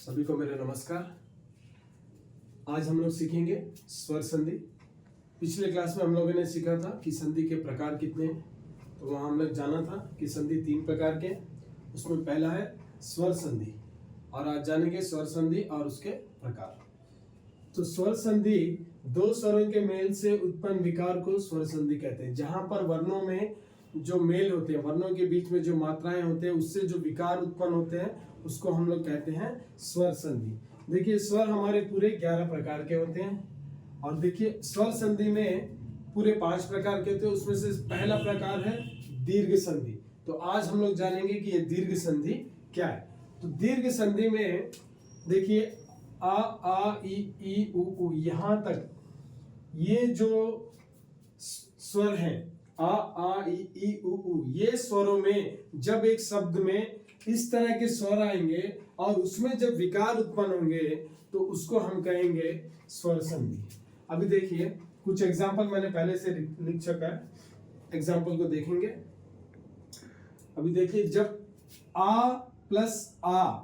सभी को मेरा नमस्कार। आज हम लोग सीखेंगे स्वर संधि। पिछले क्लास में हम लोगों ने सीखा था कि संधि के प्रकार कितने हैं। तो वहाँ हम लोग जाना था कि संधि 3 प्रकार के हैं। उसमें पहला है स्वर संधि और आज जानेंगे स्वर संधि और उसके प्रकार। तो स्वर संधि दो स्वरों के मेल से उत्पन्न विकार को स्वर संधि कहते हैं। जहाँ पर वर्णों में जो मेल होते हैं, वर्णों के बीच में जो मात्राएं होते हैं, उससे जो विकार उत्पन्न होते हैं उसको हम लोग कहते हैं स्वर संधि। देखिए स्वर हमारे पूरे 11 प्रकार के होते हैं और देखिए स्वर संधि में पूरे 5 प्रकार के होते हैं। उसमें से पहला प्रकार है दीर्घ संधि। तो आज हम लोग जानेंगे कि ये दीर्घ संधि क्या है। तो दीर्घ संधि में देखिए आ ई उ यहाँ तक ये जो स्वर हैं आ ई उ ये स्वरों में जब एक शब्द में इस तरह के स्वर आएंगे और उसमें जब विकार उत्पन्न होंगे तो उसको हम कहेंगे स्वर संधि। अभी देखिए कुछ एग्जाम्पल मैंने पहले से लिख चुका है, एग्जाम्पल को देखेंगे। अभी देखिए जब आ प्लस आ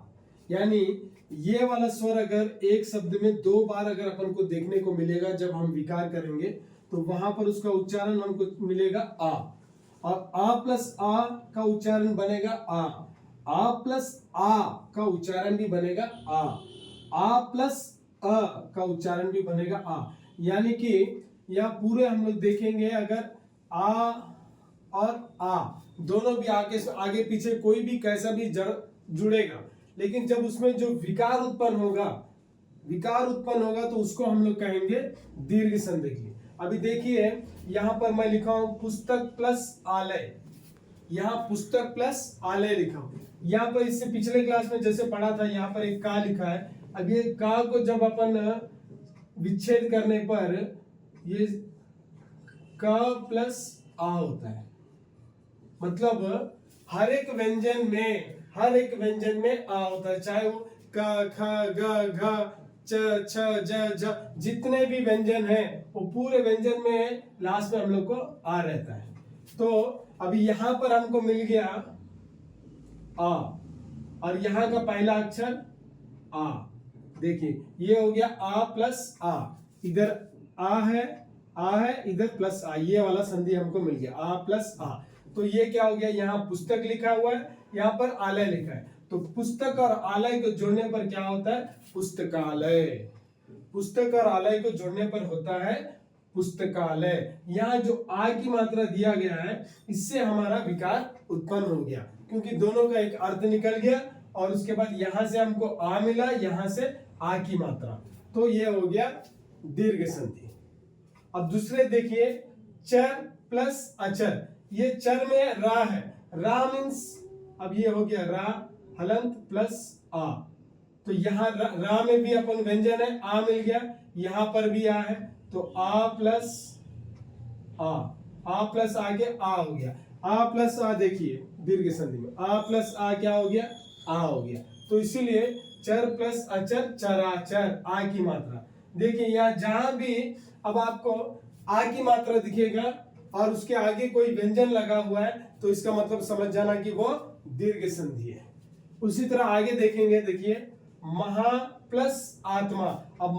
यानी ये वाला स्वर अगर एक शब्द में 2 बार अगर अपन को देखने को मिलेगा जब हम विकार करेंगे तो वहां पर उसका उच्चारण हमको मिलेगा आ, और आ प्लस आ का उच्चारण बनेगा आ प्लस आ का उच्चारण भी बनेगा आ प्लस अ का उच्चारण भी बनेगा आ। यानी कि यह पूरे हम लोग देखेंगे अगर आ और आ दोनों भी आगे पीछे कोई भी कैसा भी जुड़ेगा, लेकिन जब उसमें जो विकार उत्पन्न होगा तो उसको हम लोग कहेंगे दीर्घ संधि। अभी देखिए यहाँ पर मैं लिखा हूं पुस्तक प्लस आलय, यहाँ पुस्तक प्लस आलय लिखा हूं। यहाँ पर इससे पिछले क्लास में जैसे पढ़ा था यहाँ पर एक का लिखा है। अब ये का को जब अपन विच्छेद करने पर ये का प्लस आ होता है। मतलब हर एक व्यंजन में आ होता है, चाहे वो क ख ग घ च छ ज झ जितने भी व्यंजन हैं वो पूरे व्यंजन में लास्ट में हम लोग को आ रहता है। तो अभी यहाँ पर हमको मिल गया आ और यहाँ का पहला अक्षर आ। देखिए ये हो गया आ प्लस आ, इधर आ है इधर प्लस आ, ये वाला संधि हमको मिल गया आ प्लस आ। तो ये क्या हो गया, यहाँ पुस्तक लिखा हुआ है, यहाँ पर आलय लिखा है। तो पुस्तक और आलय को जोड़ने पर क्या होता है, पुस्तकालय। पुस्तक और आलय को जोड़ने पर होता है पुस्तकालय। यहाँ जो आ की मात्रा दिया गया है इससे हमारा विकार उत्पन्न हो गया, क्योंकि दोनों का एक अर्थ निकल गया और उसके बाद यहां से हमको आ मिला, यहां से आ की मात्रा, तो ये हो गया दीर्घ संधि। अब दूसरे देखिए चर प्लस अचर। ये चर में रा है, रा मीन्स अब ये हो गया रा हलंत प्लस आ। तो यहाँ रा में भी अपन व्यंजन है, आ मिल गया, यहाँ पर भी आ है, तो आ प्लस आगे आ हो गया। आ प्लस आ देखिए दीर्घ संधि में आ प्लस आ क्या हो गया, आ हो गया। तो इसीलिए चर प्लस अचर चराचर, आ की मात्रा। देखिए यहाँ जहां भी अब आपको आ की मात्रा दिखेगा और उसके आगे कोई व्यंजन लगा हुआ है तो इसका मतलब समझ जाना कि वो दीर्घ संधि है। उसी तरह आगे देखेंगे, देखिए महा प्लस आत्मा। अब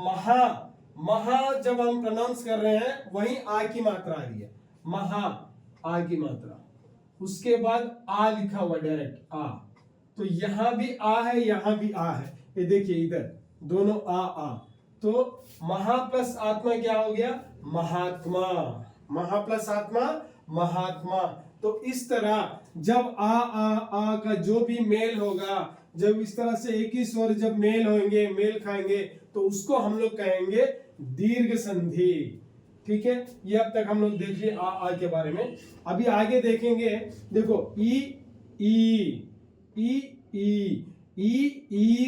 महा जब हम प्रोनाउंस कर रहे हैं वहीं आ की मात्रा आ रही है, महा आ की मात्रा, उसके बाद आ लिखा हुआ डायरेक्ट आ। तो यहां भी आ है, यहां भी आ है, ये देखिए इधर दोनों आ। तो महा प्लस आत्मा क्या हो गया, महात्मा। महा प्लस आत्मा महात्मा। तो इस तरह जब आ का जो भी मेल होगा, जब इस तरह से एक ही स्वर जब मेल खाएंगे तो उसको हम लोग कहेंगे दीर्घ संधि। ठीक है, ये अब तक हम लोग देख लिए आ के बारे में। अभी आगे देखेंगे, देखो ई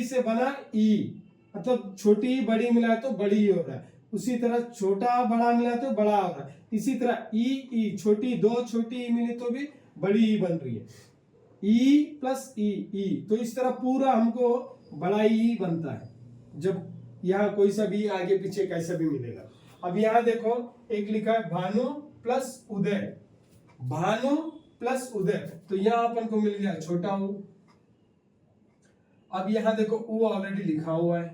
से बना ई, मतलब छोटी बड़ी मिला तो बड़ी हो रहा है, उसी तरह छोटा बड़ा मिला तो बड़ा हो रहा है। इसी तरह ई छोटी, 2 छोटी ई मिली तो भी बड़ी ई बन रही है, ई प्लस ई। तो इस तरह पूरा हमको बड़ा ई बनता है जब यहाँ कोई सा भी आगे पीछे कैसा भी मिलेगा। अब यहाँ देखो एक लिखा है भानु प्लस उदय, भानु प्लस उदय, तो यहाँ अपन को मिल गया छोटा ऊ। अब यहाँ देखो ऊ ऑलरेडी लिखा हुआ है,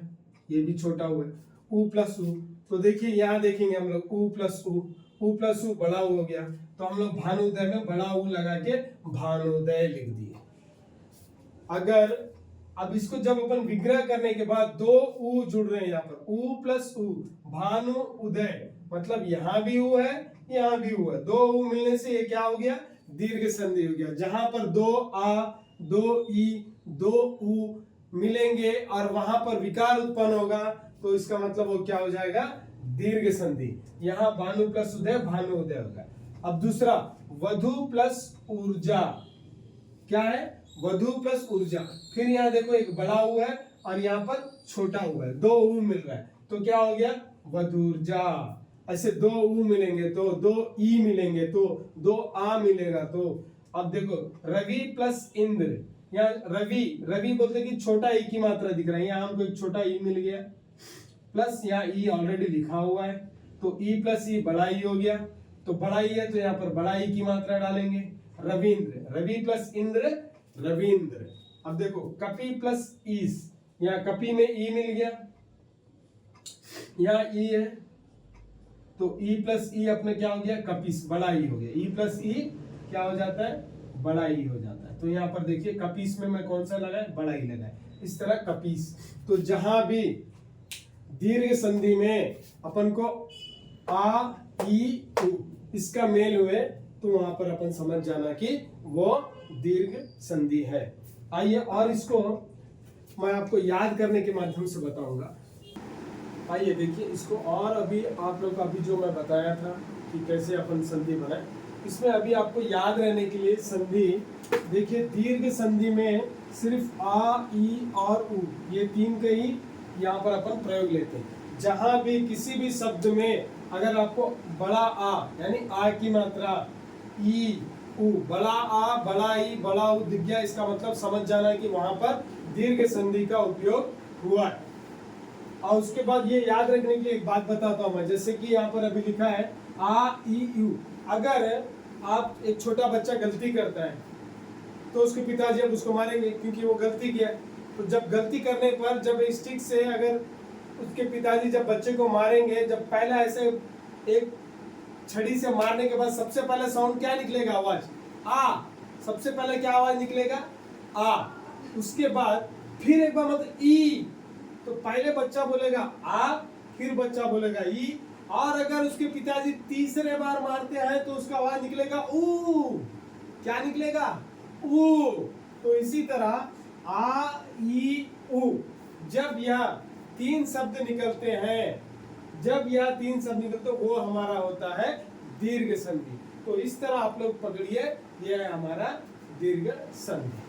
ये भी छोटा हुआ है, ऊ प्लस ऊ। तो देखिए यहाँ देखेंगे हम लोग ऊ प्लस ऊ प्लस ऊ बड़ा ऊ हो गया, तो हम लोग भानुदय में बड़ा ऊ लगा के भानुदय लिख दिए। अगर अब इसको जब अपन विग्रह करने के बाद दो ऊ जुड़ रहे हैं यहाँ पर, ऊ प्लस ऊ भानु उदय, मतलब यहाँ भी ऊ है यहाँ भी ऊ है, दो ऊ मिलने से ये क्या हो गया, दीर्घ संधि हो गया। जहां पर दो आ दो ई दो ऊ मिलेंगे और वहां पर विकार उत्पन्न होगा तो इसका मतलब वो क्या हो जाएगा, दीर्घ संधि। यहाँ भानु प्लस उदय भानु उदय होगा। अब दूसरा वधु प्लस ऊर्जा, क्या है, वधु प्लस ऊर्जा। फिर यहाँ देखो एक बड़ा ऊ है और यहाँ पर छोटा ऊ है, दो ऊ मिल रहा है तो क्या हो गया, वधूर्जा। ऐसे दो ऊ मिलेंगे तो दो ई मिलेंगे तो दो आ मिलेगा। तो अब देखो रवि प्लस इंद्र, यहाँ रवि बोलते कि छोटा ई की मात्रा दिख रहा है, यहाँ हमको एक छोटा ई मिल गया, प्लस यहाँ ई ऑलरेडी लिखा हुआ है तो ई प्लस ई बड़ा ई हो गया, तो बड़ा ई है तो यहाँ पर बड़ा ई की मात्रा डालेंगे, रविंद्र, रवि प्लस इंद्र रविंद्र। अब देखो कपि प्लस ईस, यहाँ कपि में ई मिल गया, यहाँ ई है तो ई प्लस ई अपने क्या हो गया, कपिस, बड़ा ई हो गया, ई प्लस ई क्या हो जाता है, बड़ा ई हो जाता है। तो यहाँ पर देखिए कपिस में मैं कौन सा लगाया, बड़ा ई लगाया, इस तरह कपिस। तो जहां भी दीर्घ संधि में अपन को आ ई उ इसका मेल हुए तो वहां पर अपन समझ जाना कि वो दीर्घ संधि है। आइए और इसको मैं आपको याद करने के माध्यम से बताऊंगा। आइए देखिए इसको, और अभी आप लोग का अभी जो मैं बताया था कि कैसे अपन संधि बनाए, इसमें अभी आपको याद रहने के लिए संधि देखिए, दीर्घ संधि में सिर्फ आ ई और उ ये तीन का ही यहाँ पर अपन प्रयोग लेते हैं। जहां भी किसी भी शब्द में अगर आपको बड़ा आ यानी आ की मात्रा, ई उ, बड़ा आ बड़ा ई बड़ा उ दिख गया, इसका मतलब समझ जाना है कि वहां पर दीर्घ संधि का उपयोग हुआ है। और उसके बाद ये याद रखने के लिए एक बात बताता हूं मैं, जैसे कि यहाँ पर अभी लिखा है आ ई यू। अगर आप एक छोटा बच्चा गलती करता है तो उसके पिताजी अब उसको मारेंगे क्योंकि वो गलती किया। तो जब गलती करने पर जब स्टिक से अगर उसके पिताजी जब बच्चे को मारेंगे, जब पहला ऐसे एक छड़ी से मारने के बाद सबसे पहले साउंड क्या निकलेगा, आवाज आ, सबसे पहले क्या आवाज निकलेगा, आ। उसके बाद फिर एक बार मतलब ई, तो पहले बच्चा बोलेगा आ फिर बच्चा बोलेगा ई, और अगर उसके पिताजी तीसरे बार मारते हैं तो उसका आवाज निकलेगा ऊ, क्या निकलेगा, ऊ। तो इसी तरह आ ई ऊ, जब यह तीन शब्द निकलते हैं, जब यह तीन शब्द निकलते वो हमारा होता है दीर्घ संधि। तो इस तरह आप लोग पकड़िए, यह है हमारा दीर्घ संधि।